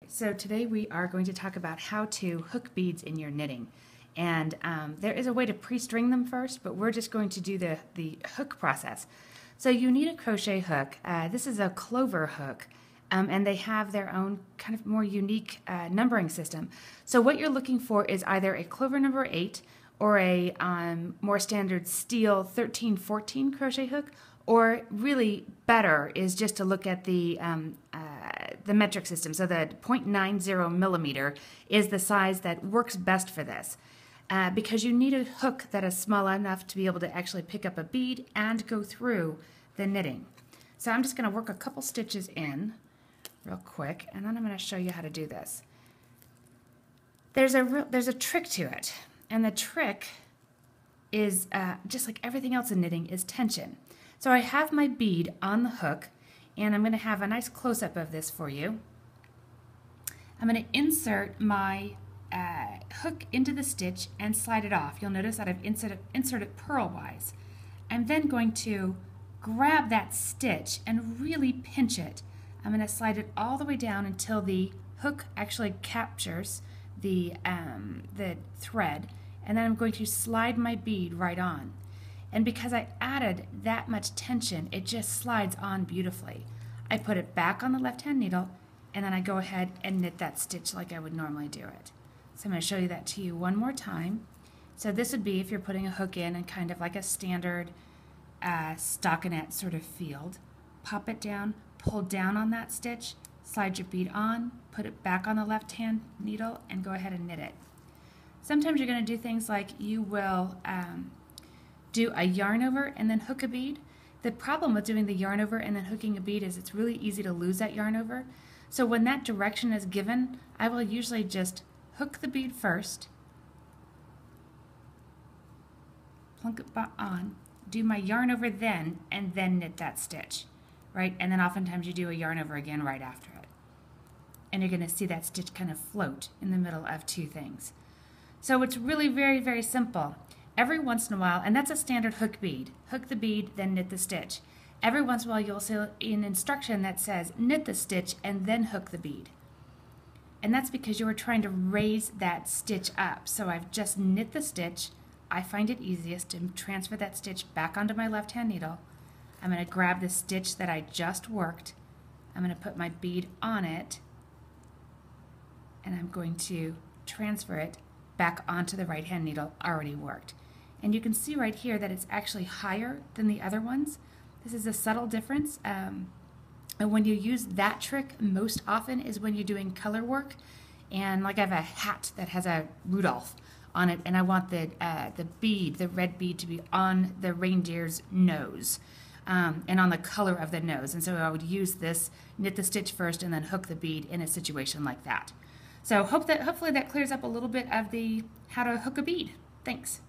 So today we are going to talk about how to hook beads in your knitting. And there is a way to pre-string them first, but we're just going to do the hook process. So you need a crochet hook. This is a clover hook, and they have their own kind of more unique numbering system. So what you're looking for is either a clover number 8 or a more standard steel 13-14 crochet hook, or really better is just to look at the metric system. So the 0.90 millimeter is the size that works best for this. Because you need a hook that is small enough to be able to actually pick up a bead and go through the knitting. So I'm just going to work a couple stitches in real quick, and then I'm going to show you how to do this. There's a trick to it, and the trick is just like everything else in knitting is tension. So I have my bead on the hook, and I'm going to have a nice close-up of this for you. I'm going to insert my hook into the stitch and slide it off. You'll notice that I've inserted purlwise. I'm then going to grab that stitch and really pinch it. I'm going to slide it all the way down until the hook actually captures the thread, and then I'm going to slide my bead right on. And because I added that much tension, it just slides on beautifully. I put it back on the left-hand needle, and then I go ahead and knit that stitch like I would normally do it. So I'm going to show you that to you one more time. So this would be if you're putting a hook in kind of like a standard stockinette sort of field. Pop it down, pull down on that stitch, slide your bead on, put it back on the left-hand needle, and go ahead and knit it. Sometimes you're going to do things like you will do a yarn over and then hook a bead. The problem with doing the yarn over and then hooking a bead is it's really easy to lose that yarn over. So when that direction is given, I will usually just hook the bead first, plunk it on, do my yarn over then, and then knit that stitch, right? And then oftentimes you do a yarn over again right after it. And you're going to see that stitch kind of float in the middle of two things. So it's really very, very simple. Every once in a while, and that's a standard hook bead. Hook the bead, then knit the stitch. Every once in a while you'll see an instruction that says knit the stitch and then hook the bead. And that's because you were trying to raise that stitch up. So I've just knit the stitch. I find it easiest to transfer that stitch back onto my left-hand needle. I'm going to grab the stitch that I just worked. I'm going to put my bead on it, and I'm going to transfer it back onto the right-hand needle already worked. And you can see right here that it's actually higher than the other ones. This is a subtle difference. And when you use that trick most often is when you're doing color work, and like I have a hat that has a Rudolph on it, and I want the bead, the red bead, to be on the reindeer's nose and on the color of the nose. And so I would use this, knit the stitch first, and then hook the bead in a situation like that. So hopefully that clears up a little bit of the how to hook a bead. Thanks.